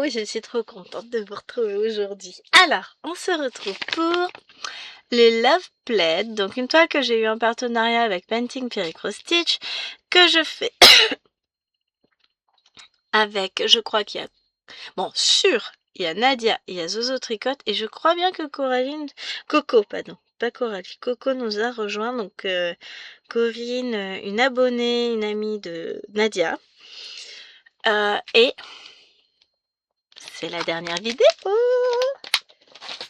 moi je suis trop contente de vous retrouver aujourd'hui. Alors, on se retrouve pour les Love Plaids, donc une toile que j'ai eu en partenariat avec Painting Pierre Cross Stitch, que je fais avec, je crois qu'il y a, bon, sûr, il y a Nadia, il y a Zozo Tricotte, et je crois bien que Coco, pardon, pas Coralie, Coco nous a rejoint, donc Corinne, une abonnée, une amie de Nadia, et c'est la dernière vidéo,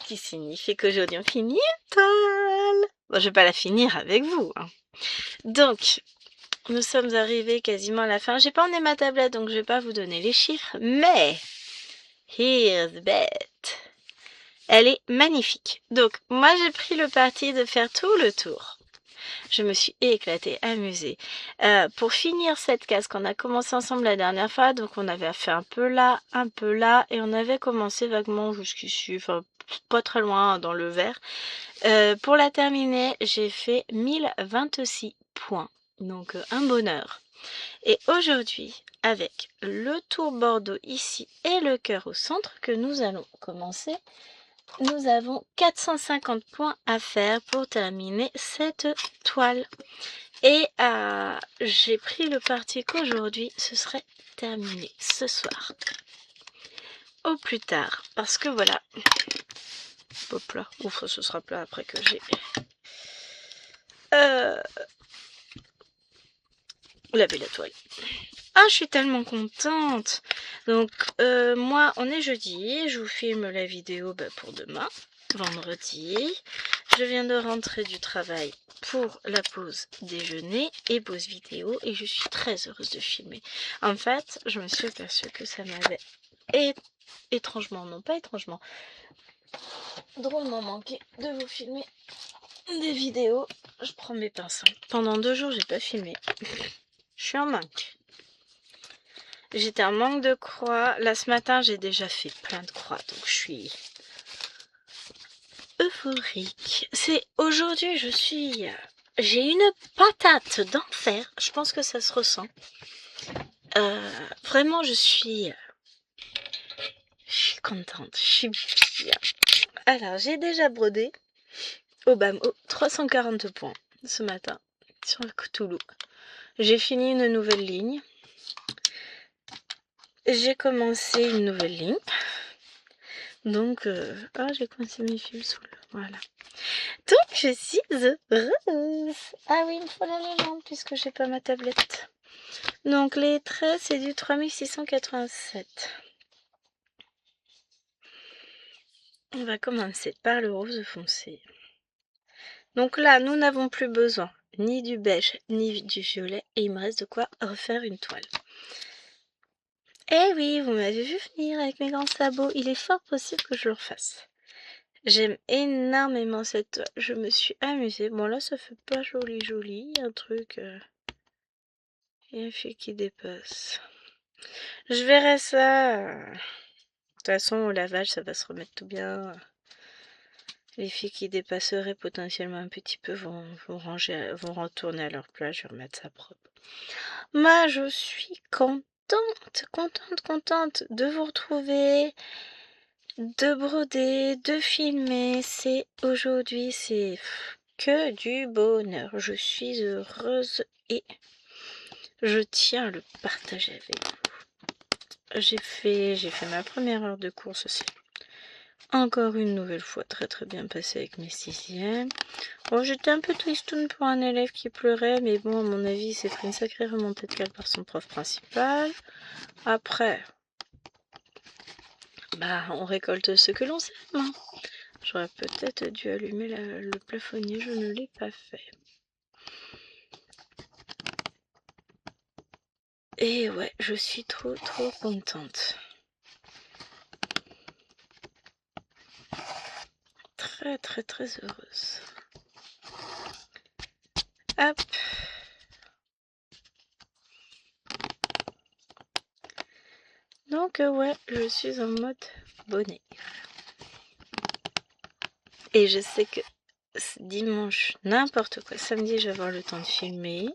ce qui signifie qu'aujourd'hui on finit une toile. Bon, je vais pas la finir avec vous, hein. Donc, nous sommes arrivés quasiment à la fin. J'ai pas emmené ma tablette, donc je vais pas vous donner les chiffres, mais here's the bet. Elle est magnifique. Donc, moi j'ai pris le parti de faire tout le tour. Je me suis éclatée, amusée. Pour finir cette case qu'on a commencé ensemble la dernière fois, donc on avait fait un peu là, et on avait commencé vaguement jusqu'ici, enfin pas très loin dans le vert. Pour la terminer, j'ai fait 1026 points, donc un bonheur. Et aujourd'hui, avec le tour Bordeaux ici et le cœur au centre que nous allons commencer, nous avons 450 points à faire pour terminer cette toile. Et j'ai pris le parti qu'aujourd'hui, ce serait terminé ce soir. Au plus tard, parce que voilà. Hop là, ouf, ce sera plat après que j'ai lavé la toile. Ah, je suis tellement contente. Donc, moi, on est jeudi. Je vous filme la vidéo pour demain, vendredi. Je viens de rentrer du travail pour la pause déjeuner et pause vidéo. Et je suis très heureuse de filmer. En fait, je me suis aperçue que ça m'avait étrangement, non pas étrangement, drôlement manqué de vous filmer des vidéos. Je prends mes pinceaux. Pendant 2 jours, j'ai pas filmé. Je suis en manque. J'étais en manque de croix. Là, ce matin, j'ai déjà fait plein de croix. Donc, je suis euphorique. C'est aujourd'hui, j'ai une patate d'enfer. Je pense que ça se ressent. Vraiment, je suis contente. Je suis bien. Alors, j'ai déjà brodé au BAMO 340 points ce matin sur le Cthulhu. J'ai fini une nouvelle ligne. J'ai commencé une nouvelle ligne. Donc, j'ai coincé mes fils sous le... Voilà. Donc, je suis heureuse. Ah oui, il me faut la légende puisque j'ai pas ma tablette. Donc, les traits, c'est du 3687. On va commencer par le rose foncé. Donc là, nous n'avons plus besoin ni du beige, ni du violet. Et il me reste de quoi refaire une toile. Eh oui, vous m'avez vu venir avec mes grands sabots. Il est fort possible que je le refasse. J'aime énormément cette toile. Je me suis amusée. Bon, là, ça fait pas joli. Un truc... Il y a un fil qui dépasse. Je verrai ça. De toute façon, au lavage, ça va se remettre tout bien. Les fils qui dépasseraient potentiellement un petit peu vont retourner à leur place. Je vais remettre ça propre. Moi, je suis contente de vous retrouver, de broder, de filmer. Aujourd'hui, c'est que du bonheur. Je suis heureuse et je tiens à le partager avec vous. J'ai fait ma première heure de course aussi. Encore une nouvelle fois très bien passé avec mes 6e. Bon, j'étais un peu tristoune pour un élève qui pleurait, mais bon, à mon avis, il s'est pris une sacrée remontée de cale par son prof principal. Après, on récolte ce que l'on sème, hein. J'aurais peut-être dû allumer le plafonnier, je ne l'ai pas fait. Et ouais, je suis trop contente. Très heureuse. Hop. Donc ouais, je suis en mode bonnet. Et je sais que dimanche, n'importe quoi, samedi, je vais avoir le temps de filmer.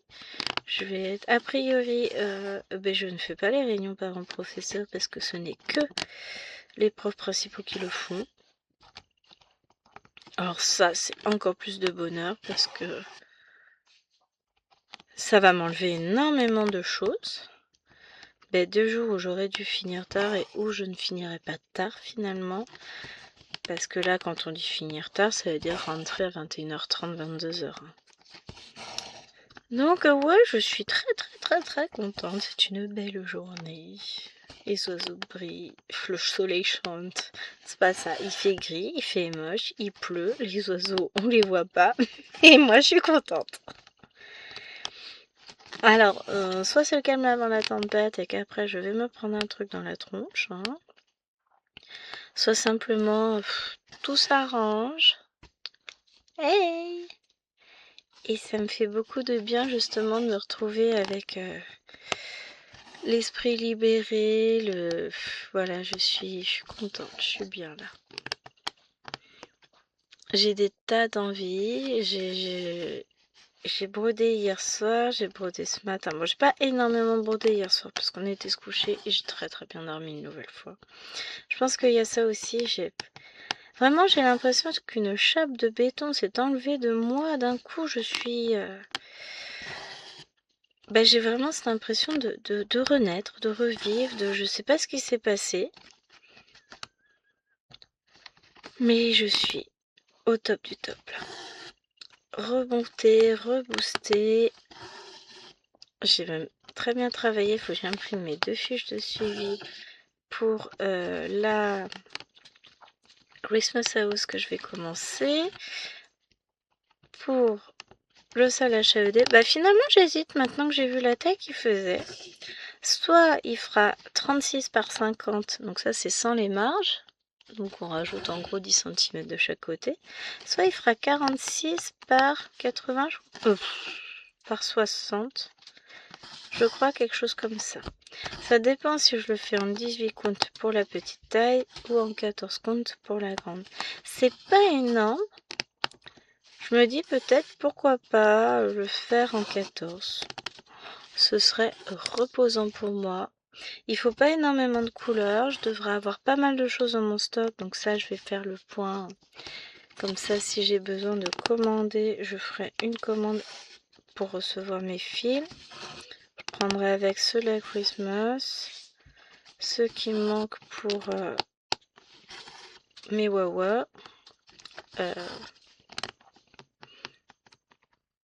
Je vais être... A priori, ben je ne fais pas les réunions parents-professeurs parce que ce n'est que les profs principaux qui le font. Alors ça, c'est encore plus de bonheur parce que ça va m'enlever énormément de choses. Ben, 2 jours où j'aurais dû finir tard et où je ne finirai pas tard finalement. Parce que là, quand on dit finir tard, ça veut dire rentrer à 21h30, 22h. Donc ouais, je suis très contente. C'est une belle journée. Les oiseaux brillent, le soleil chante. C'est pas ça, il fait gris, il fait moche, il pleut, les oiseaux, on les voit pas. Et moi, je suis contente. Alors, soit c'est le calme avant la tempête et qu'après je vais me prendre un truc dans la tronche, hein. Soit simplement tout s'arrange. Hey! Et ça me fait beaucoup de bien justement de me retrouver avec l'esprit libéré, voilà, je suis contente, je suis bien là. J'ai des tas d'envies, j'ai brodé hier soir, j'ai brodé ce matin. Bon, j'ai pas énormément brodé hier soir parce qu'on était se coucher et j'ai très bien dormi une nouvelle fois. Je pense qu'il y a ça aussi, vraiment j'ai l'impression qu'une chape de béton s'est enlevée de moi. D'un coup, je suis... j'ai vraiment cette impression de renaître, de revivre, je sais pas ce qui s'est passé. Mais je suis au top du top là. Remonter, rebooster. J'ai même très bien travaillé, il faut que j'imprime mes 2 fiches de suivi pour la Christmas House que je vais commencer. Pour le salle HAED, finalement j'hésite maintenant que j'ai vu la taille qu'il faisait. Soit il fera 36 par 50, donc ça c'est sans les marges. Donc on rajoute en gros 10 cm de chaque côté. Soit il fera 46 par 80, par 60. Je crois quelque chose comme ça. Ça dépend si je le fais en 18 comptes pour la petite taille ou en 14 comptes pour la grande. C'est pas énorme. Je me dis peut-être pourquoi pas le faire en 14. Ce serait reposant pour moi. Il faut pas énormément de couleurs. Je devrais avoir pas mal de choses dans mon stock. Donc ça, je vais faire le point. Comme ça, si j'ai besoin de commander, je ferai une commande pour recevoir mes fils. Je prendrai avec ceux de la Christmas. Ceux qui me manquent pour mes Wawa.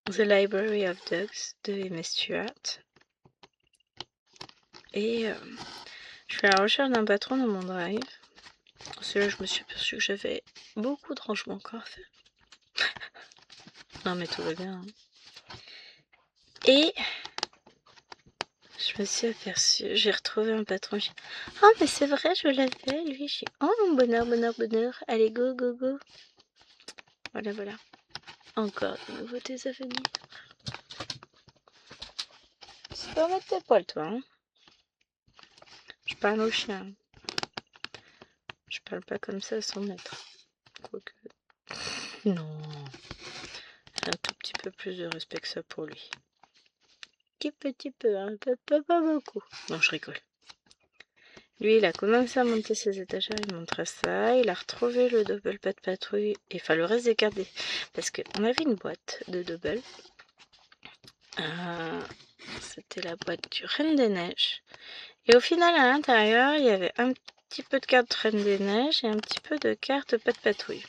The Library of Dogs de M. Stewart. Et je fais la recherche d'un patron dans mon drive. Celui-là, je me suis aperçue que j'avais beaucoup de rangements encore à faire. Non, mais tout va bien. Hein. Et je me suis aperçue, j'ai retrouvé un patron. Oh, mais c'est vrai, je l'avais, lui. Oh, mon bonheur. Allez, go. Voilà. Encore des nouveautés à venir. C'est pas mettre tes poils, toi. Hein. Je parle au chien. Je parle pas comme ça à son maître. Quoique. Non. J'ai un tout petit peu plus de respect que ça pour lui. Petit peu, hein. Pas beaucoup. Non, je rigole. Lui, il a commencé à monter ses étagères, il montrait ça. Il a retrouvé le double pas de patrouille. Enfin, le reste des cartes. Parce qu'on avait une boîte de double. C'était la boîte du Reine des Neiges. Et au final, à l'intérieur, il y avait un petit peu de cartes Reine des Neiges et un petit peu de cartes pas de patrouille.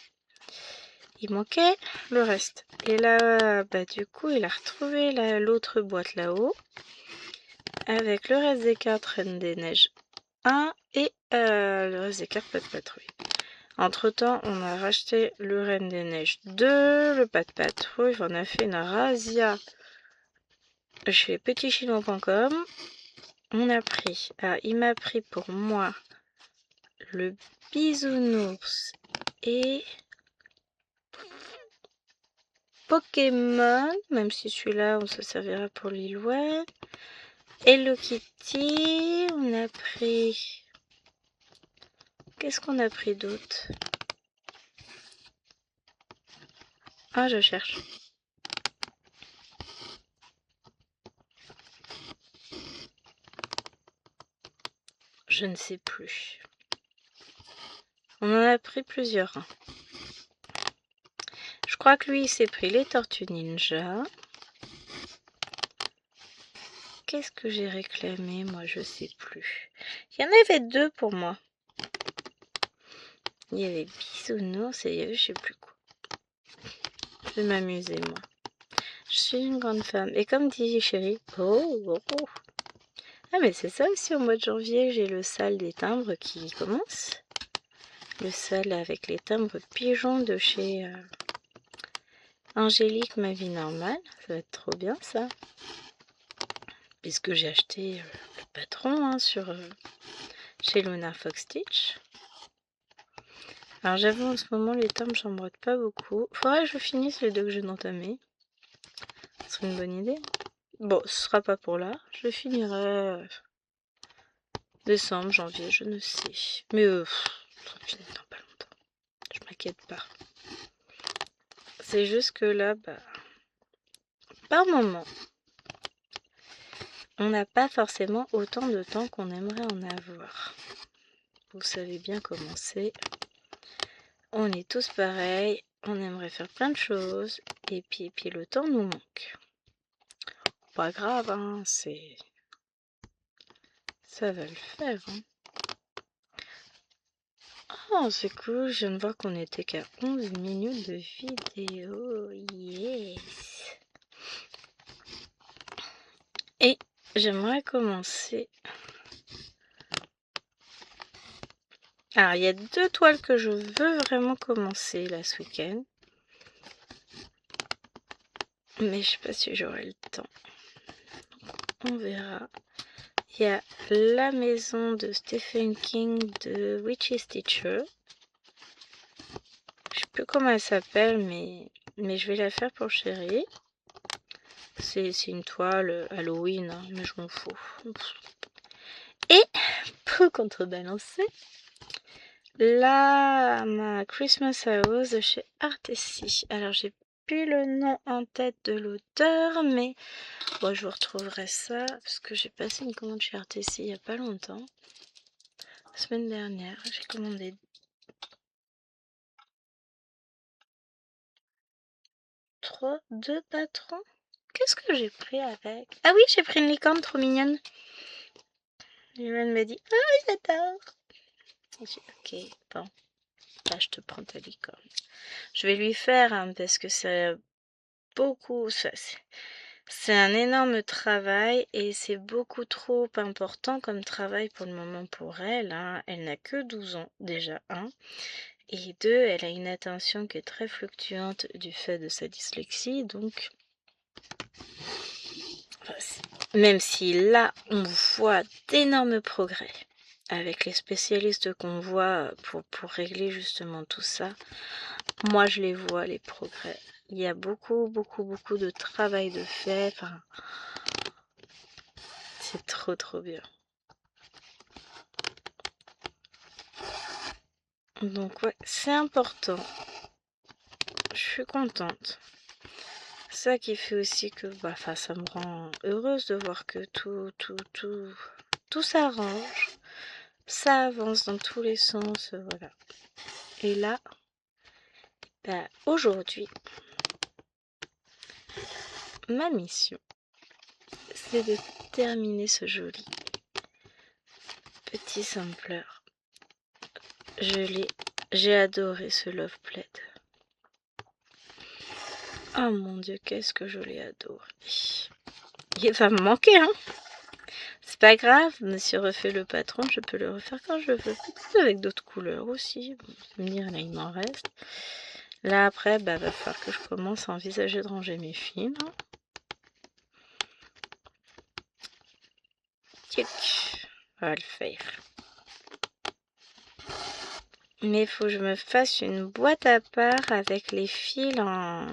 Il manquait le reste. Et là, du coup, il a retrouvé l'autre boîte là-haut. Avec le reste des cartes Reine des Neiges 1 et le reste des cartes pas de patrouille. Entre temps, on a racheté le Reine des Neiges 2, le pas de patrouille, on a fait une razzia chez petitchinois.com. On a pris, il m'a pris pour moi le bisounours et Pokémon, même si celui-là on se servira pour Lilouane. Hello Kitty, on a pris... Qu'est-ce qu'on a pris d'autre? Ah, je cherche. Je ne sais plus. On en a pris plusieurs. Je crois que lui, il s'est pris les Tortues Ninja. Qu'est-ce que j'ai réclamé? Moi, je sais plus. Il y en avait 2 pour moi. Il y avait Bisounours et il y avait je sais plus quoi. Je vais m'amuser, moi. Je suis une grande femme. Et comme dit Chérie, oh. Ah, mais c'est ça aussi, au mois de janvier, j'ai le sale des timbres qui commence. Le sale avec les timbres pigeons de chez Angélique, ma vie normale. Ça va être trop bien, ça. Puisque j'ai acheté le patron hein, chez Luna Fox Stitch. Alors j'avoue en ce moment les timbres j'en brode pas beaucoup. Faudrait que je finisse les 2 que j'ai entamés. Ce serait une bonne idée. Bon, ce sera pas pour là. Je le finirai décembre, janvier, je ne sais. Mais ça va finir dans pas longtemps. Je m'inquiète pas. C'est juste que là, par moment, on n'a pas forcément autant de temps qu'on aimerait en avoir. Vous savez bien comment c'est. On est tous pareils, on aimerait faire plein de choses, et puis le temps nous manque. Pas grave, hein, ça va le faire. Hein. Oh, c'est cool, je viens de voir qu'on était qu'à 11 minutes de vidéo. Yes! Et j'aimerais commencer. Alors, il y a 2 toiles que je veux vraiment commencer là ce week-end. Mais je sais pas si j'aurai le temps. On verra. Il y a la maison de Stephen King de Witch's Teacher. Je sais plus comment elle s'appelle, mais je vais la faire pour Chérie. C'est une toile Halloween, hein, mais je m'en fous. Et pour contrebalancer, là, ma Christmas House de chez Artessi. Alors, j'ai plus le nom en tête de l'auteur, mais bon, je vous retrouverai ça parce que j'ai passé une commande chez Artessi il y a pas longtemps. La semaine dernière, j'ai commandé 2 patrons. Qu'est-ce que j'ai pris avec? Ah oui, j'ai pris une licorne trop mignonne. Juliane m'a dit « Ah, j'adore !» J'ai dit « Ok, bon, là je te prends ta licorne. » Je vais lui faire, hein, parce que c'est beaucoup... C'est un énorme travail et c'est beaucoup trop important comme travail pour le moment pour elle. Hein. Elle n'a que 12 ans déjà, 1. Et 2, elle a une attention qui est très fluctuante du fait de sa dyslexie. Donc, même si là, on voit d'énormes progrès avec les spécialistes qu'on voit pour régler justement tout ça, moi je les vois, les progrès. Il y a beaucoup de travail de fait. Enfin, c'est trop bien. Donc ouais, c'est important. Je suis contente. Ça qui fait aussi que ça me rend heureuse de voir que tout s'arrange. Ça avance dans tous les sens, voilà. Et là, aujourd'hui, ma mission, c'est de terminer ce joli petit sampler. J'ai adoré ce Love Plaid. Oh mon Dieu, qu'est-ce que je l'ai adoré. Il va me manquer, hein. C'est pas grave, monsieur refait le patron, je peux le refaire quand je veux. Peut-être avec d'autres couleurs aussi. Bon, vous me dire, là, il m'en reste. Là, après, va falloir que je commence à envisager de ranger mes films. Tic, on va le faire. Mais il faut que je me fasse une boîte à part avec les fils en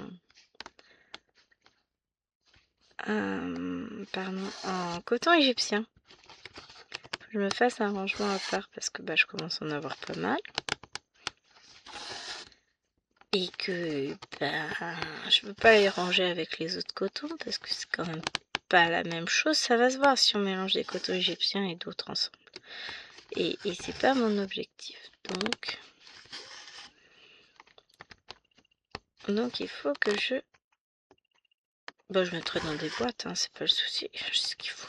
coton égyptien. Faut que je me fasse un rangement à part parce que je commence à en avoir pas mal. Et que je peux pas les ranger avec les autres cotons parce que c'est quand même pas la même chose. Ça va se voir si on mélange des cotons égyptiens et d'autres ensemble. Et c'est pas mon objectif. Donc il faut que je... Bon, je mettrai dans des boîtes, hein, c'est pas le souci. J'ai ce qu'il faut.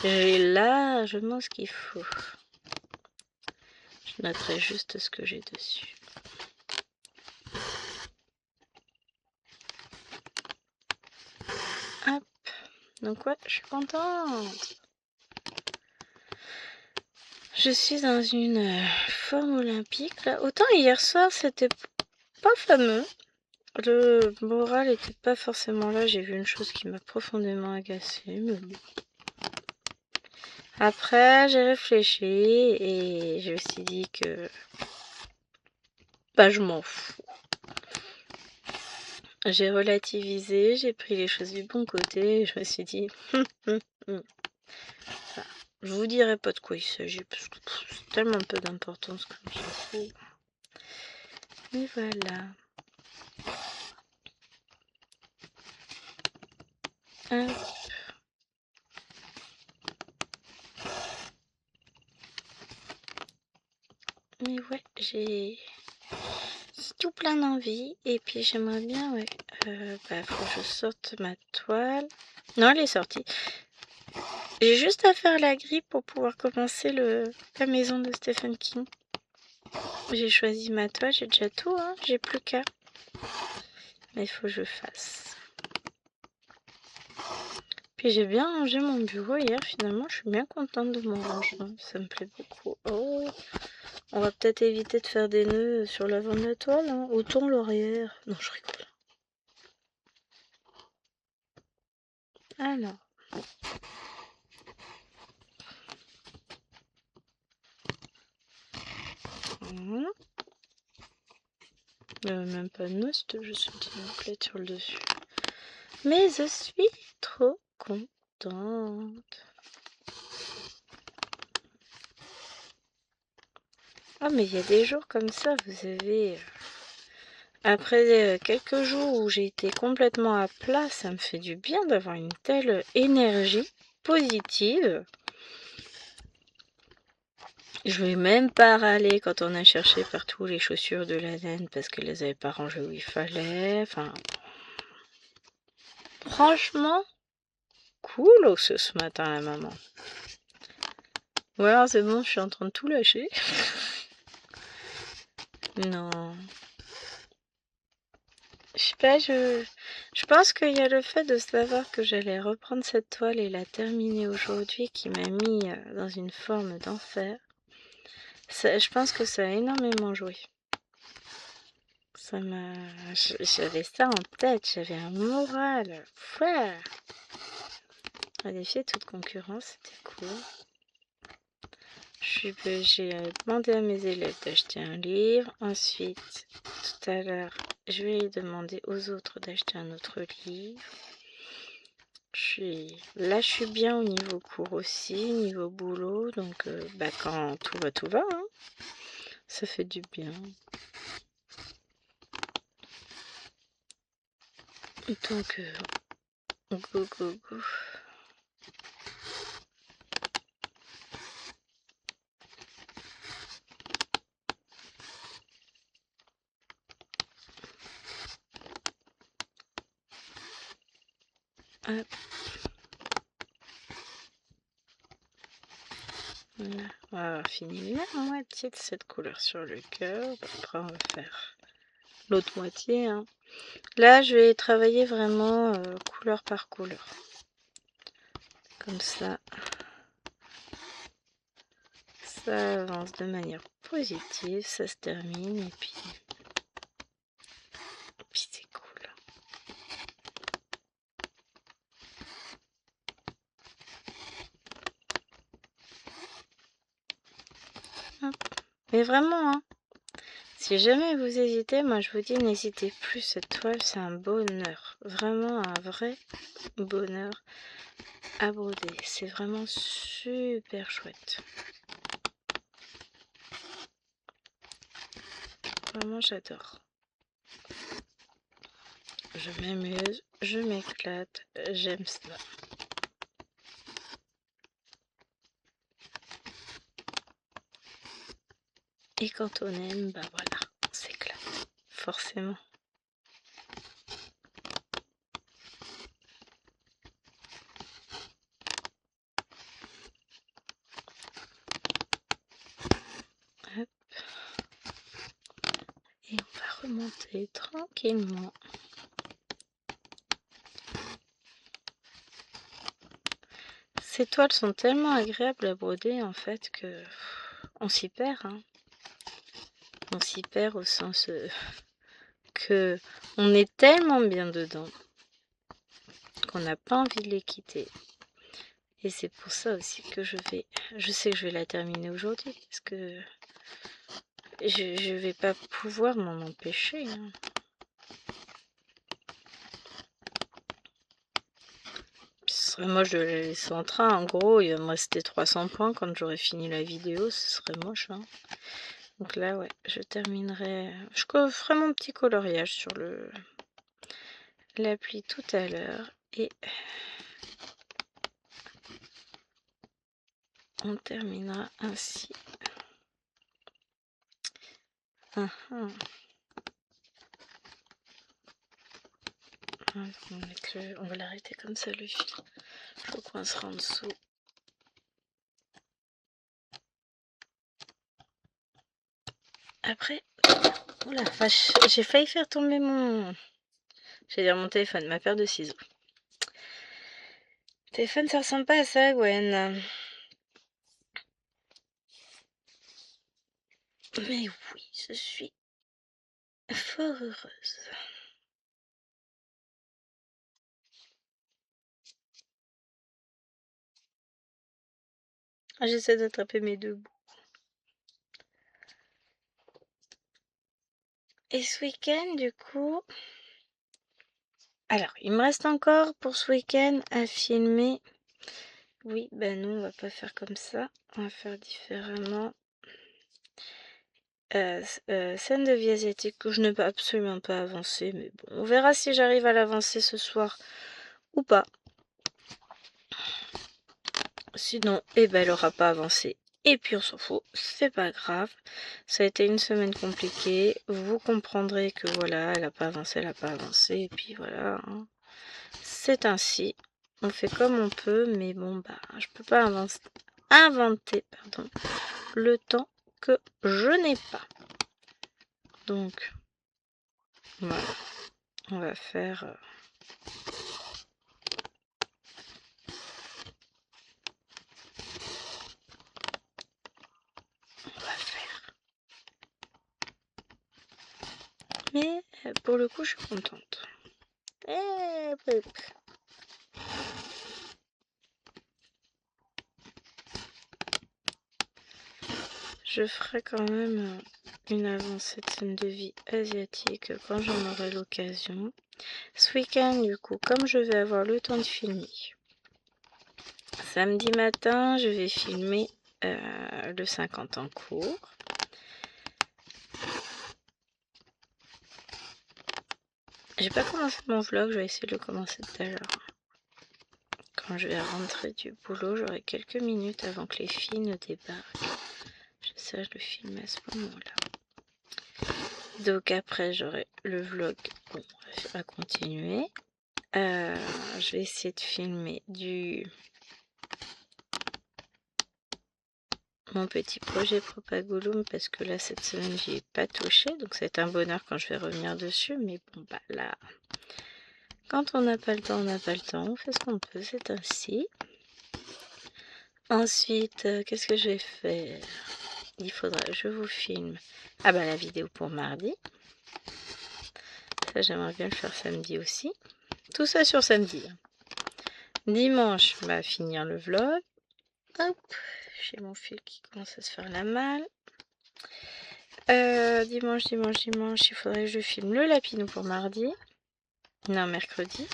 J'ai largement ce qu'il faut. Je noterai juste ce que j'ai dessus. Hop. Donc ouais, je suis contente. Je suis dans une forme olympique. Là. Autant hier soir, c'était pas fameux. Le moral était pas forcément là. J'ai vu une chose qui m'a profondément agacée. Mais bon. Après, j'ai réfléchi et je me suis dit que... Bah, je m'en fous. J'ai relativisé, j'ai pris les choses du bon côté et je me suis dit... Je vous dirai pas de quoi il s'agit parce que c'est tellement peu d'importance que je m'en fous. Mais voilà. Hop. Mais ouais, j'ai tout plein d'envie. Et puis j'aimerais bien, ouais. Faut que je sorte ma toile. Non, elle est sortie. J'ai juste à faire la grille pour pouvoir commencer la maison de Stephen King. J'ai choisi ma toile, j'ai déjà tout, hein. J'ai plus qu'à. Mais il faut que je fasse. Puis j'ai bien rangé mon bureau hier, finalement, je suis bien contente de mon rangement. Ça me plaît beaucoup. Oh, on va peut-être éviter de faire des nœuds sur l'avant de la toile, hein. Autant l'arrière. Non, je rigole. Alors. Voilà. Il n'y avait même pas de nœud, c'était juste une petite bouclette sur le dessus. Mais je suis trop contente. Ah, mais il y a des jours comme ça, vous avez... Après quelques jours où j'ai été complètement à plat, ça me fait du bien d'avoir une telle énergie positive. Je vais même pas râler quand on a cherché partout les chaussures de la laine parce qu'elle les avait pas rangées où il fallait. Enfin, franchement, cool ce matin la maman. Ou alors c'est bon, je suis en train de tout lâcher. Non. Je sais pas, je pense qu'il y a le fait de savoir que j'allais reprendre cette toile et la terminer aujourd'hui qui m'a mis dans une forme d'enfer. Je pense que ça a énormément joué. J'avais ça en tête, j'avais un moral. Ouais. À défier toute concurrence, c'était cool. J'ai demandé à mes élèves d'acheter un livre. Ensuite, tout à l'heure, je vais demander aux autres d'acheter un autre livre. Là, je suis bien au niveau cours aussi, niveau boulot. Donc, quand tout va, hein. Ça fait du bien. Donc, go, go, go. Hop. Voilà. On va avoir fini la moitié de cette couleur sur le cœur. Après, on va faire l'autre moitié. Hein. Là, je vais travailler vraiment couleur par couleur. Comme ça, ça avance de manière positive, ça se termine et puis c'est cool. Mais vraiment, hein, si jamais vous hésitez, moi je vous dis, n'hésitez plus, cette toile c'est un bonheur. Vraiment un vrai bonheur à broder. C'est vraiment super chouette. Vraiment j'adore. Je m'amuse, je m'éclate, j'aime ça. Et quand on aime, bah voilà, on s'éclate, forcément. Hop. Et on va remonter tranquillement. Ces toiles sont tellement agréables à broder en fait que on s'y perd. Hein. On s'y perd au sens que on est tellement bien dedans qu'on n'a pas envie de les quitter. Et c'est pour ça aussi que je sais que je vais la terminer aujourd'hui parce que je vais pas pouvoir m'en empêcher. Hein. Ce serait moche de la laisser en train. En gros, il va me rester 300 points quand j'aurai fini la vidéo. Ce serait moche. Hein. Donc là, ouais, je terminerai. Je ferai mon petit coloriage sur l'appli tout à l'heure. Et on terminera ainsi. On va l'arrêter comme ça, le fil. Je le coincera en dessous. Après, oula, j'ai failli faire tomber j'allais dire mon téléphone, ma paire de ciseaux. Téléphone, ça ressemble pas à ça, Gwen. Mais oui, je suis fort heureuse. J'essaie d'attraper mes deux bouts. Et ce week-end, du coup... Alors, il me reste encore pour ce week-end à filmer. Oui, ben non, on va pas faire comme ça. On va faire différemment. Scène de vie asiatique que je n'ai pas absolument pas avancé, mais bon, on verra si j'arrive à l'avancer ce soir ou pas. Sinon, eh ben, elle aura pas avancé. Et puis on s'en fout, c'est pas grave. Ça a été une semaine compliquée. Vous comprendrez que voilà, elle a pas avancé, Et puis voilà, hein. C'est ainsi. On fait comme on peut, mais bon, bah, je peux pas inventer le temps que je n'ai pas. Donc, voilà. On va faire... Mais pour le coup, je suis contente. Je ferai quand même une avancée de scène de vie asiatique quand j'en aurai l'occasion. Ce week-end, du coup, comme je vais avoir le temps de filmer, samedi matin, je vais filmer le 50 en cours. J'ai pas commencé mon vlog, je vais essayer de le commencer tout à l'heure. Quand je vais rentrer du boulot, j'aurai quelques minutes avant que les filles ne débarquent. J'essaie de le filmer à ce moment-là. Donc après, j'aurai le vlog à continuer. Je vais essayer de filmer mon petit projet Propagulum parce que là, cette semaine, j'y ai pas touché. Donc c'est un bonheur quand je vais revenir dessus. Mais bon, bah là... Quand on n'a pas le temps, on n'a pas le temps. On fait ce qu'on peut, c'est ainsi. Ensuite, qu'est-ce que je vais faire? Il faudra que je vous filme. Ah bah la vidéo pour mardi. Ça, j'aimerais bien le faire samedi aussi. Tout ça sur samedi. Dimanche, bah finir le vlog. Hop, j'ai mon fil qui commence à se faire la malle. Dimanche, il faudrait que je filme le lapinou pour mardi. Non, mercredi.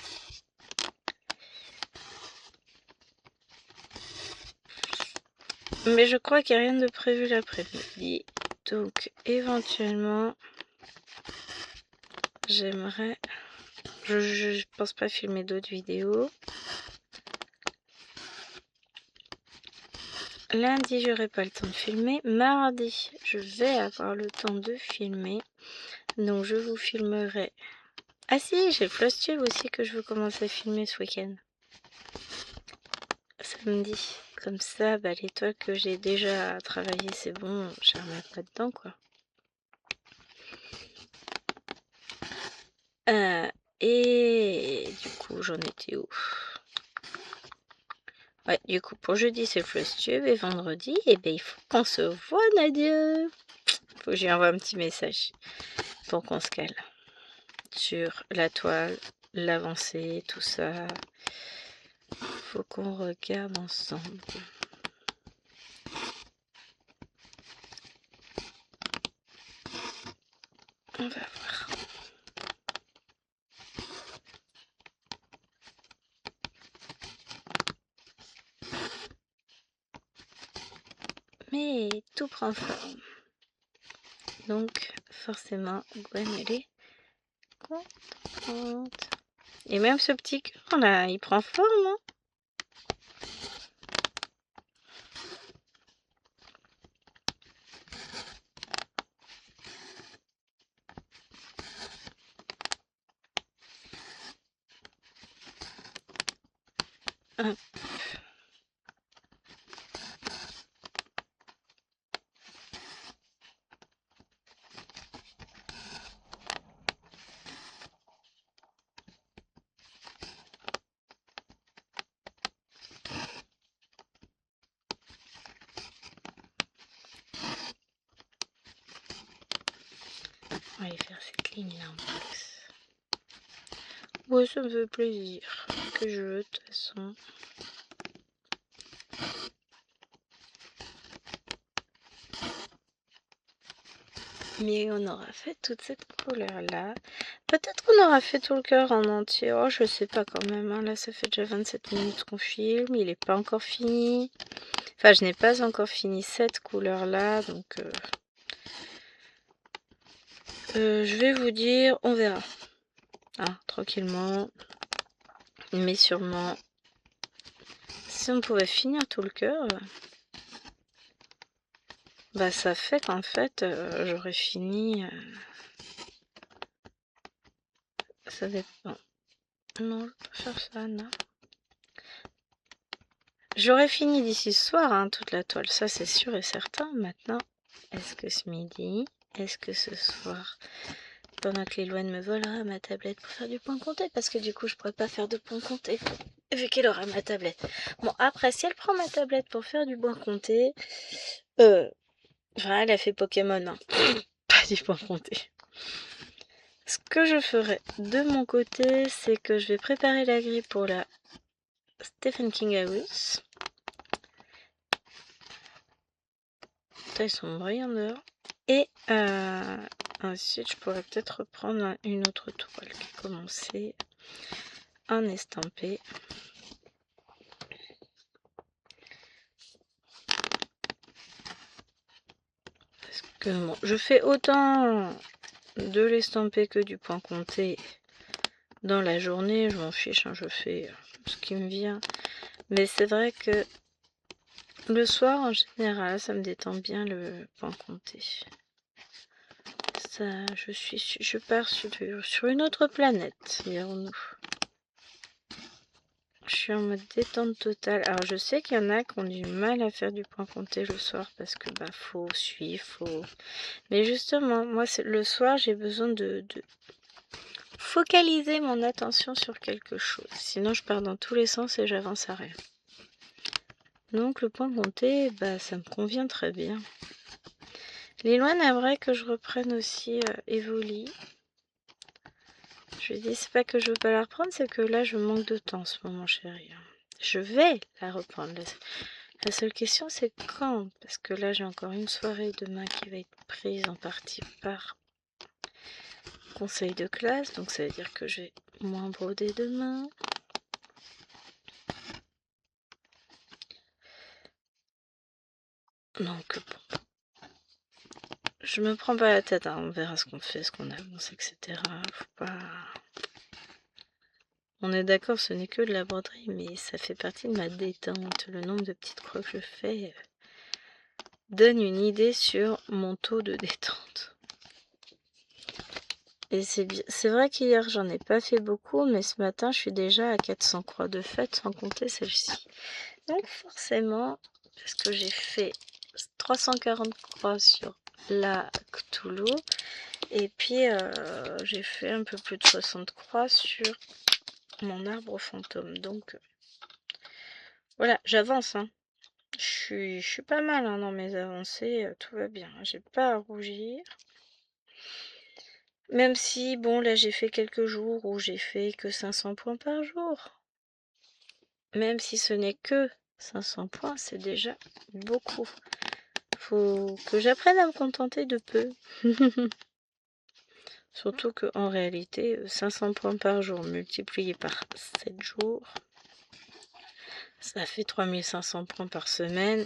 Mais je crois qu'il n'y a rien de prévu l'après-midi. Donc, éventuellement, j'aimerais... Je pense pas filmer d'autres vidéos. Lundi, j'aurai pas le temps de filmer. Mardi, je vais avoir le temps de filmer. Donc, je vous filmerai. Ah si, j'ai le FlowTube aussi que je veux commencer à filmer ce week-end. Samedi. Comme ça, bah, les toiles que j'ai déjà travaillées, c'est bon, je ne remets pas dedans, quoi. Et du coup, j'en étais où? Ouais, du coup, pour jeudi, c'est FlowTube et vendredi, et ben, il faut qu'on se voit, Nadia. Faut que je lui envoie un petit message pour qu'on se cale sur la toile, l'avancée, tout ça. Faut qu'on regarde ensemble. On va voir. Mais tout prend forme. Donc, forcément, Gwen, elle est contente. Et même ce petit cœur là, il prend forme, hein. Hop. On va aller faire cette ligne là en plus. Ouais, ça me fait plaisir. Que je veux de toute façon. Mais on aura fait toute cette couleur là. Peut-être qu'on aura fait tout le cœur en entier. Oh, je sais pas quand même, hein. Là, ça fait déjà 27 minutes qu'on filme. Il est pas encore fini. Enfin, je n'ai pas encore fini cette couleur là. Donc, je vais vous dire, on verra. Hein, tranquillement. Mais sûrement. Si on pouvait finir tout le cœur, bah ça fait qu'en fait, j'aurais fini. Ça dépend. Non, je peux faire ça, non. J'aurais fini d'ici ce soir, hein, toute la toile, ça c'est sûr et certain. Maintenant, est-ce que ce midi, est-ce que ce soir, pendant que Lilouane me volera ma tablette pour faire du point compté, parce que du coup je pourrais pas faire de point compté vu qu'elle aura ma tablette. Bon, après, si elle prend ma tablette pour faire du point compté, enfin, elle a fait Pokémon, hein. Pas du point compté. Ce que je ferai de mon côté, c'est que je vais préparer la grille pour la Stephen King House. Ils sont brillants dehors. Et ensuite, je pourrais peut-être reprendre une autre toile qui a commencé en estampé. Parce que bon, je fais autant de l'estampé que du point compté dans la journée. Je m'en fiche, hein, je fais ce qui me vient. Mais c'est vrai que le soir, en général, ça me détend bien le point compté. Ça, je pars sur une autre planète, dirons-nous. Je suis en mode détente totale. Alors je sais qu'il y en a qui ont du mal à faire du point compté le soir parce que bah faut suivre, faut. Mais justement, moi le soir j'ai besoin de focaliser mon attention sur quelque chose. Sinon je pars dans tous les sens et j'avance à rien. Donc le point compté, bah ça me convient très bien. Lilouane aimerait que je reprenne aussi Evoli. Je lui dis, c'est pas que je veux pas la reprendre, c'est que là je manque de temps en ce moment, chérie. Je vais la reprendre. La seule question c'est quand, parce que là j'ai encore une soirée demain qui va être prise en partie par conseil de classe, donc ça veut dire que je vais moins broder demain. Donc bon, je me prends pas la tête, hein. On verra ce qu'on fait, ce qu'on avance, etc. Faut pas... On est d'accord, ce n'est que de la broderie, mais ça fait partie de ma détente. Le nombre de petites croix que je fais, donne une idée sur mon taux de détente. Et c'est vrai qu'hier j'en ai pas fait beaucoup, mais ce matin je suis déjà à 400 croix de fête sans compter celle-ci. Donc forcément, parce que j'ai fait 340 croix sur la Cthulhu, et puis j'ai fait un peu plus de 60 croix sur mon arbre fantôme. Donc voilà, j'avance, hein. Je suis pas mal hein, dans mes avancées, tout va bien, j'ai pas à rougir. Même si, bon, là j'ai fait quelques jours où j'ai fait que 500 points par jour. Même si ce n'est que 500 points, c'est déjà beaucoup. Faut que j'apprenne à me contenter de peu. Surtout qu'en réalité, 500 points par jour multiplié par 7 jours, ça fait 3500 points par semaine.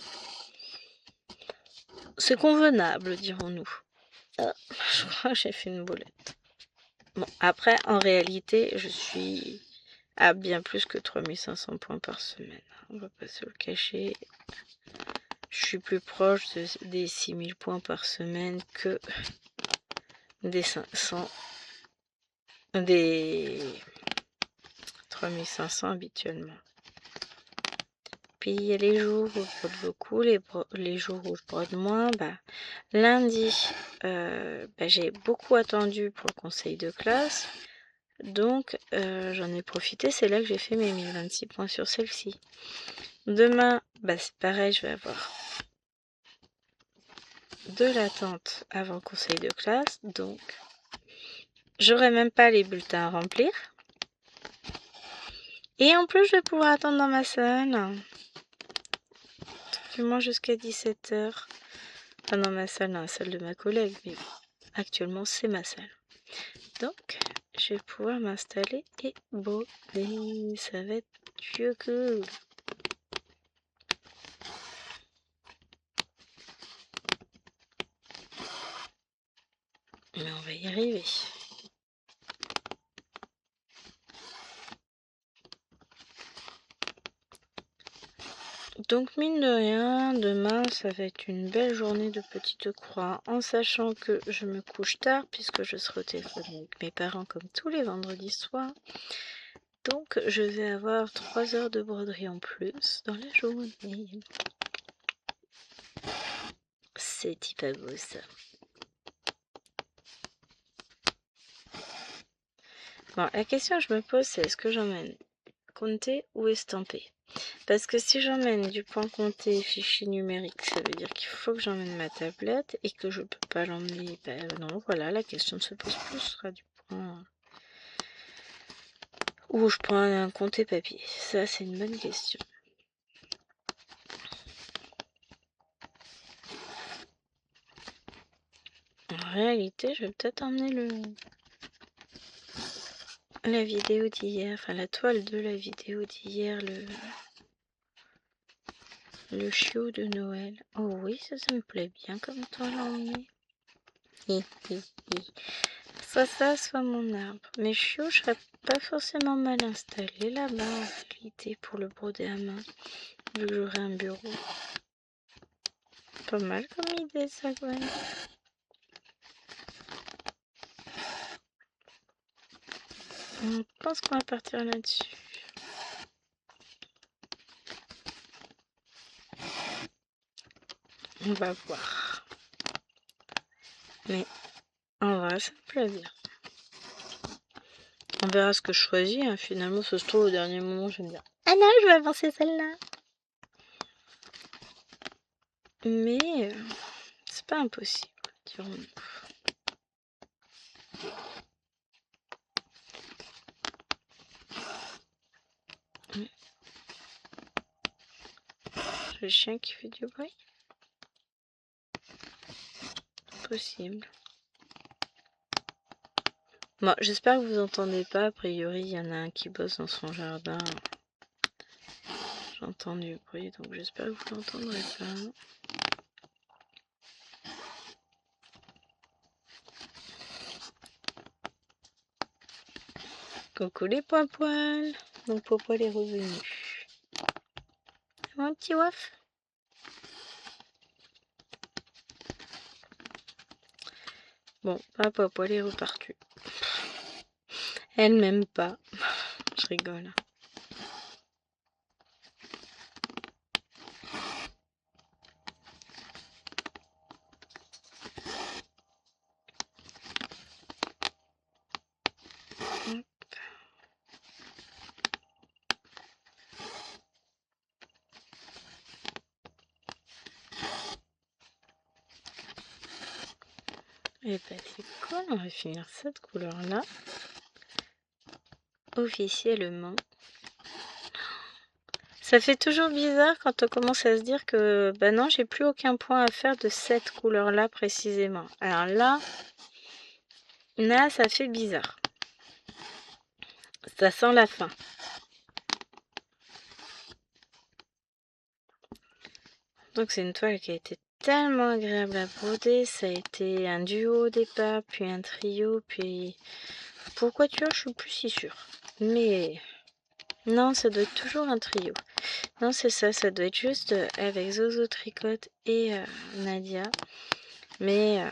C'est convenable, dirons-nous. Ah, je crois que j'ai fait une boulette. Bon, après, en réalité, je suis à bien plus que 3500 points par semaine. On va pas se le cacher. Je suis plus proche des 6000 points par semaine que des 500, des 3500 habituellement. Puis il y a les jours où je brode beaucoup, les jours où je brode moins. Lundi, j'ai beaucoup attendu pour le conseil de classe. Donc j'en ai profité, c'est là que j'ai fait mes 1026 points sur celle-ci. Demain, c'est pareil, je vais avoir de l'attente avant le conseil de classe, donc j'aurai même pas les bulletins à remplir. Et en plus, je vais pouvoir attendre dans ma salle. Du moins jusqu'à 17h. Pas dans ma salle, dans la salle de ma collègue, mais actuellement c'est ma salle. Donc, je vais pouvoir m'installer et broder. Ça va être vieux cool. Mais on va y arriver. Donc mine de rien, demain ça va être une belle journée de petite croix, en sachant que je me couche tard puisque je serai au téléphone avec mes parents comme tous les vendredis soirs. Donc je vais avoir 3 heures de broderie en plus dans la journée. C'est hyper beau ça. Bon, la question que je me pose, c'est est-ce que j'emmène compté ou estampé? Parce que si j'emmène du point compté fichier numérique, ça veut dire qu'il faut que j'emmène ma tablette et que je peux pas l'emmener. Non, voilà, la question ne se pose plus, ce sera du point. Ou je prends un compté papier. Ça, c'est une bonne question. En réalité, je vais peut-être emmener la vidéo d'hier, enfin la toile de la vidéo d'hier, le chiot de Noël. Oh oui, ça me plaît bien comme toile à emmener. Soit ça, soit mon arbre. Mes chiots, je serais pas forcément mal installée là-bas en réalité pour le broder à main, vu que j'aurai un bureau. Pas mal comme idée ça, Gwen. Je pense qu'on va partir là-dessus. On va voir. Mais en vrai, ça me plaît bien. On verra ce que je choisis. Hein. Finalement, ça se trouve au dernier moment, je vais me dire ah non, je vais avancer celle-là. Mais c'est pas impossible, dirons-nous. Le chien qui fait du bruit. Possible. Bon, j'espère que vous entendez pas. A priori, il y en a un qui bosse dans son jardin. J'entends du bruit, donc j'espère que vous l'entendrez pas. Coucou les poils. Mon poil est revenu. Mon petit waf. Bon, hop, hop, elle est repartie. Elle m'aime pas. Je rigole. Et bah c'est cool, on va finir cette couleur-là. Officiellement. Ça fait toujours bizarre quand on commence à se dire que bah non, j'ai plus aucun point à faire de cette couleur-là précisément. Alors là, ça fait bizarre. Ça sent la fin. Donc c'est une toile qui a été tellement agréable à broder. Ça a été un duo au départ, puis un trio, puis... Pourquoi tu vois, je suis plus si sûre. Mais non, ça doit être toujours un trio. Non, c'est ça, ça doit être juste avec Zozo Tricotte et Nadia. Mais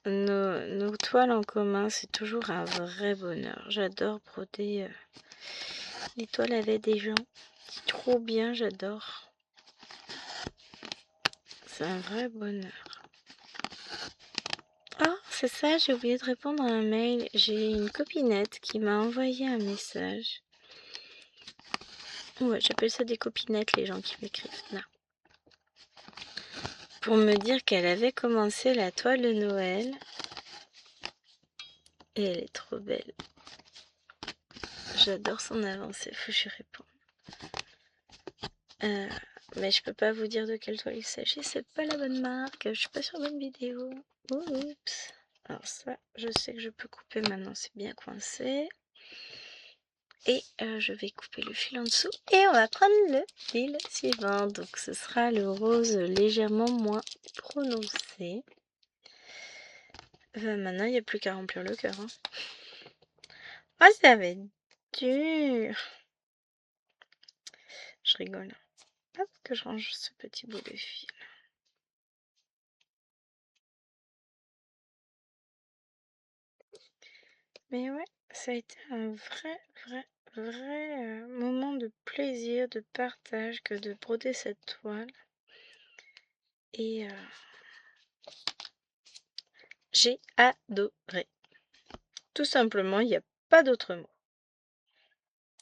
nos toiles en commun, c'est toujours un vrai bonheur. J'adore broder les toiles avec des gens. C'est trop bien, j'adore. C'est un vrai bonheur. Ah, c'est ça, j'ai oublié de répondre à un mail. J'ai une copinette qui m'a envoyé un message. Ouais, j'appelle ça des copinettes, les gens qui m'écrivent. Là. Pour me dire qu'elle avait commencé la toile de Noël. Et elle est trop belle. J'adore son avancée, faut que je réponde. Mais je peux pas vous dire de quelle toile il s'agit, c'est pas la bonne marque, je suis pas sur la bonne vidéo. Oups. Alors ça, je sais que je peux couper maintenant, c'est bien coincé. Et je vais couper le fil en dessous et on va prendre le fil suivant. Donc ce sera le rose légèrement moins prononcé. Maintenant, il n'y a plus qu'à remplir le cœur. Hein. Oh, ça va être dur. Je rigole. Hop, que je range ce petit bout de fil. Mais ouais, ça a été un vrai moment de plaisir, de partage que de broder cette toile. Et j'ai adoré. Tout simplement, il n'y a pas d'autre mot.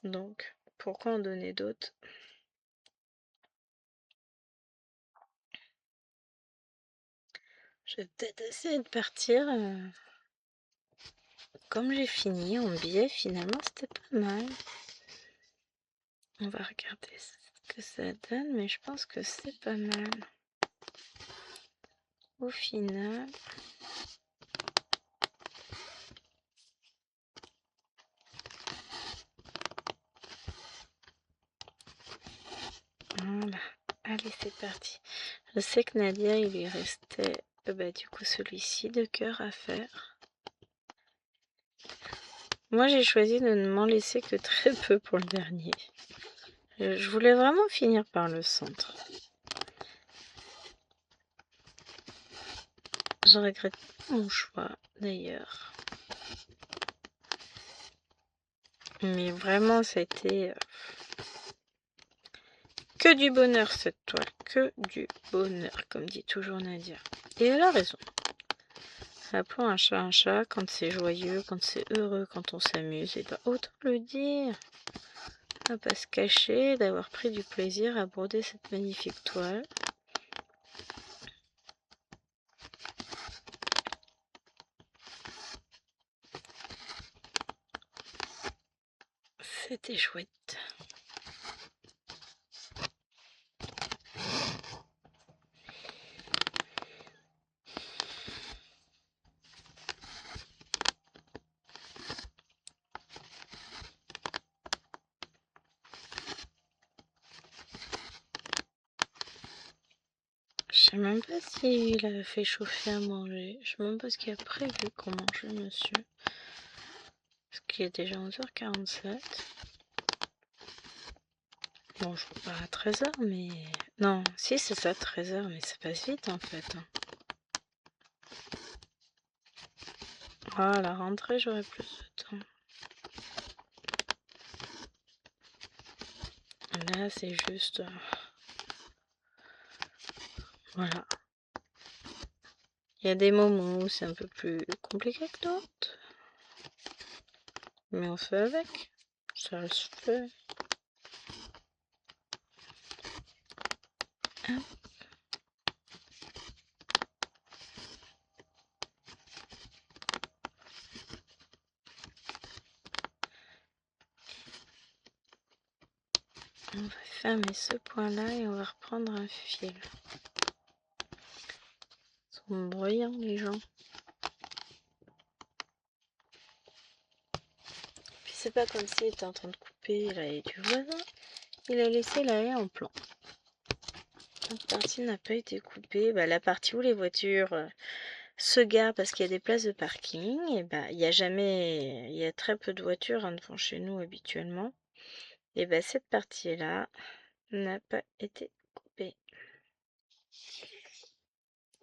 Donc, pourquoi en donner d'autres? Je vais peut-être essayer de partir. Comme j'ai fini en biais, finalement, c'était pas mal. On va regarder ce que ça donne, mais je pense que c'est pas mal. Au final... Voilà. Allez, c'est parti. Je sais que Nadia, il lui restait du coup celui-ci de cœur à faire. Moi, j'ai choisi de ne m'en laisser que très peu pour le dernier. Je voulais vraiment finir par le centre. Je regrette mon choix, d'ailleurs. Mais vraiment, ça a été que du bonheur, cette toile. Que du bonheur, comme dit toujours Nadia. Et elle a raison. Appelons un chat, quand c'est joyeux, quand c'est heureux, quand on s'amuse, et ben autant le dire. À pas se cacher, d'avoir pris du plaisir à broder cette magnifique toile. C'était chouette. Je sais même pas s'il a fait chauffer à manger. Je sais même pas ce qu'il a prévu qu'on mange, monsieur. Parce qu'il est déjà 11h47. Bon, je repars à 13h, mais... Non, si, c'est ça, 13h, mais ça passe vite, en fait. Ah, à la rentrée, j'aurai plus de temps. Là, c'est juste... Voilà. Il y a des moments où c'est un peu plus compliqué que d'autres. Mais on fait avec. Ça se fait. Hop. On va fermer ce point-là et on va reprendre un fil. Ils sont bruyants, les gens. Puis c'est pas comme s'il était en train de couper la haie du voisin. Il a laissé la haie en plan. Cette partie n'a pas été coupée. Bah, la partie où les voitures se garent parce qu'il y a des places de parking, et bah, il y a très peu de voitures devant chez nous habituellement. Et bah, cette partie-là n'a pas été coupée.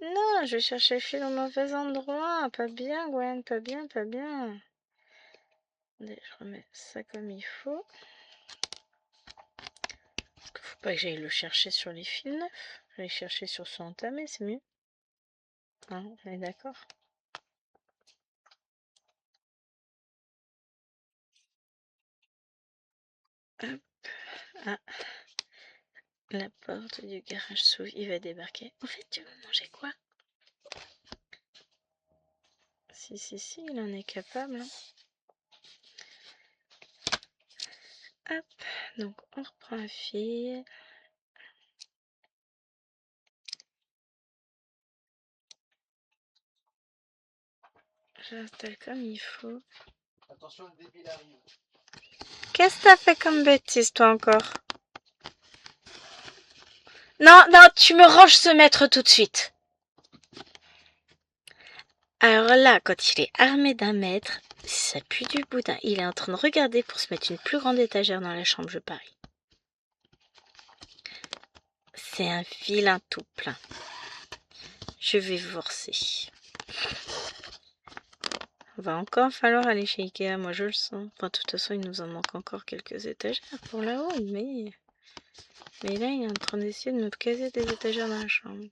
Non, je cherchais le fil au mauvais endroit. Pas bien, Gwen, pas bien, pas bien. Attendez, je remets ça comme il faut. Parce qu'il faut pas que j'aille le chercher sur les fils neufs. Je vais le chercher sur son entamé, c'est mieux. Hein, on est d'accord. Hop. Ah, la porte du garage s'ouvre, il va débarquer. En fait, tu veux manger quoi? Si, il en est capable. Hein. Hop, donc on reprend un fil. J'installe comme il faut. Attention, le débile arrive. Qu'est-ce que t'as fait comme bêtise, toi, encore? Non, non, tu me ranges ce mètre tout de suite. Alors là, quand il est armé d'un mètre, ça pue du boudin. Il est en train de regarder pour se mettre une plus grande étagère dans la chambre, je parie. C'est un vilain tout plein. Je vais vous forcer. Va encore falloir aller chez Ikea, moi je le sens. Enfin, de toute façon, il nous en manque encore quelques étagères pour là-haut, mais là, il est en train d'essayer de me caser des étagères dans la chambre.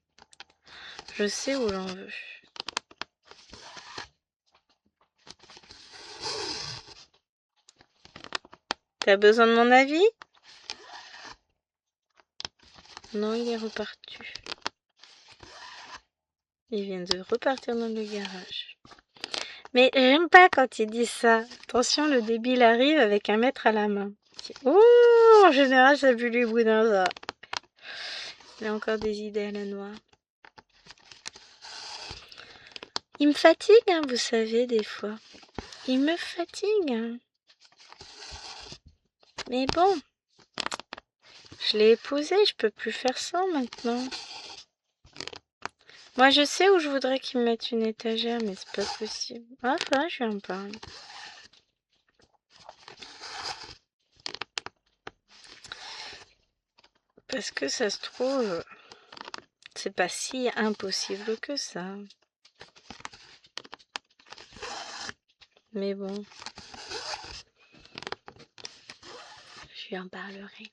Je sais où j'en veux. T'as besoin de mon avis? Non, il est reparti. Il vient de repartir dans le garage. Mais j'aime pas quand il dit ça. Attention, le débile arrive avec un mètre à la main. Ouh, en général, ça pue les boudins, ça. Il a encore des idées à la noix. Il me fatigue, hein, vous savez, des fois. Il me fatigue. Hein. Mais bon, je l'ai épousé, je peux plus faire ça maintenant. Moi, je sais où je voudrais qu'il me mette une étagère, mais c'est pas possible. Ah, enfin, je lui en parle. Parce que ça se trouve, c'est pas si impossible que ça. Mais bon, je lui en parlerai.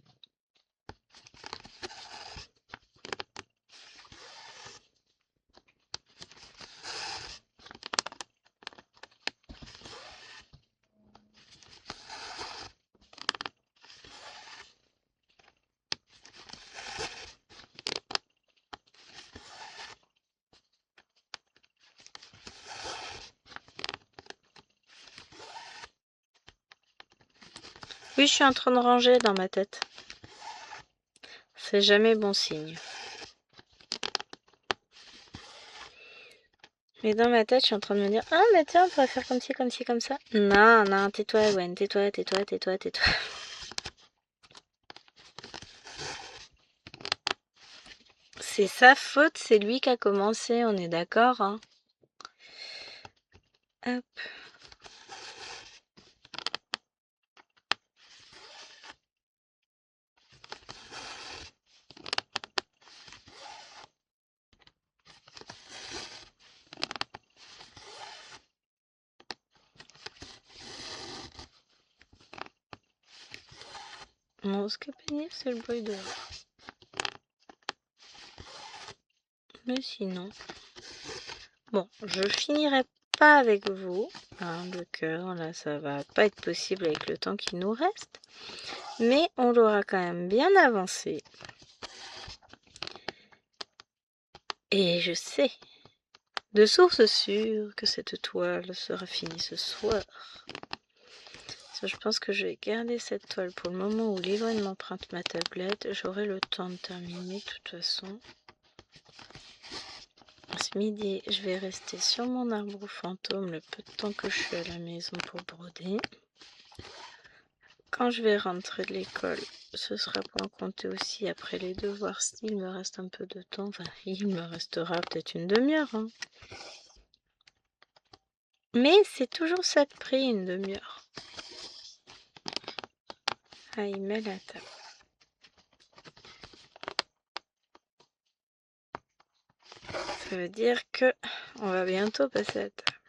Oui, je suis en train de ranger dans ma tête. C'est jamais bon signe. Mais dans ma tête, je suis en train de me dire, ah, mais tiens, on pourrait faire comme ci, comme ci, comme ça. Non, non, tais-toi, Gwen, tais-toi, tais-toi, tais-toi, tais-toi. C'est sa faute, c'est lui qui a commencé, on est d'accord, hein. Hop. Non, ce qui est pénible, c'est le bruit dehors. Mais sinon... Bon, je finirai pas avec vous. Hein, le cœur, là, ça va pas être possible avec le temps qui nous reste. Mais on l'aura quand même bien avancé. Et je sais, de source sûre, que cette toile sera finie ce soir. Ça, je pense que je vais garder cette toile pour le moment où Liloine m'emprunte ma tablette. J'aurai le temps de terminer de toute façon. Ce midi, je vais rester sur mon arbre fantôme le peu de temps que je suis à la maison pour broder. Quand je vais rentrer de l'école, ce sera pour en compter aussi après les devoirs. S'il me reste un peu de temps, enfin, il me restera peut-être une demi-heure. Hein. Mais c'est toujours ça de prix, une demi-heure. Ah, il met la table. Ça veut dire que on va bientôt passer à la table.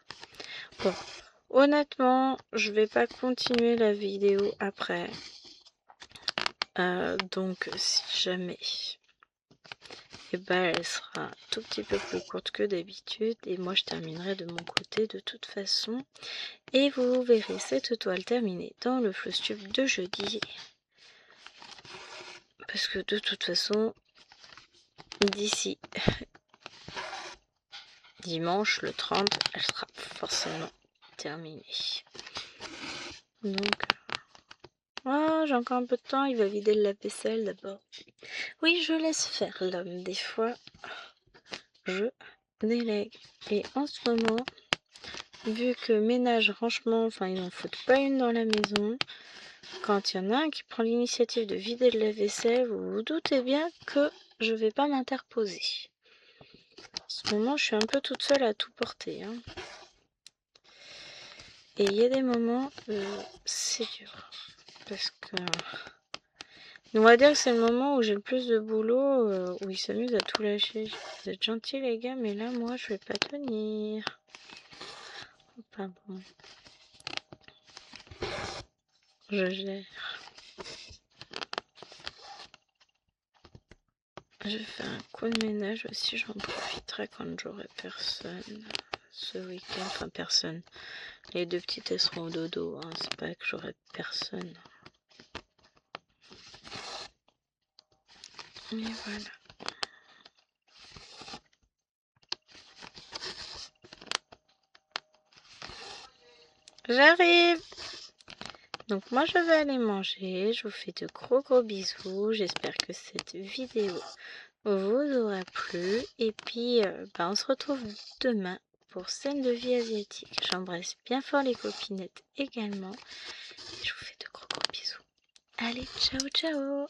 Bon, honnêtement, je vais pas continuer la vidéo après. Donc, si jamais, eh ben, elle sera un tout petit peu plus courte que d'habitude. Et moi, je terminerai de mon côté de toute façon. Et vous verrez cette toile terminée dans le Flowstube de jeudi. Parce que de toute façon, d'ici dimanche le 30, elle sera forcément terminée. Donc, oh, j'ai encore un peu de temps, il va vider le lave-vaisselle d'abord. Oui, je laisse faire l'homme, des fois, je délègue. Et en ce moment, vu que ménage, rangement, enfin, ils n'en foutent pas une dans la maison, quand il y en a un qui prend l'initiative de vider le lave-vaisselle, vous vous doutez bien que je vais pas m'interposer. En ce moment, je suis un peu toute seule à tout porter. Hein. Et il y a des moments où c'est dur. Parce que... On va dire que c'est le moment où j'ai le plus de boulot, où ils s'amusent à tout lâcher. Vous êtes gentils les gars, mais là, moi, je vais pas tenir. Enfin bon. Je gère. Je vais faire un coup de ménage aussi, j'en profiterai quand j'aurai personne. Ce week-end, enfin personne. Les deux petites elles seront au dodo, hein. C'est pas que j'aurai personne. Mais voilà. J'arrive. Donc moi je vais aller manger. Je vous fais de gros bisous. J'espère que cette vidéo vous aura plu. Et puis on se retrouve demain pour scène de vie asiatique. J'embrasse bien fort les copinettes également. Je vous fais de gros bisous. Allez, ciao ciao.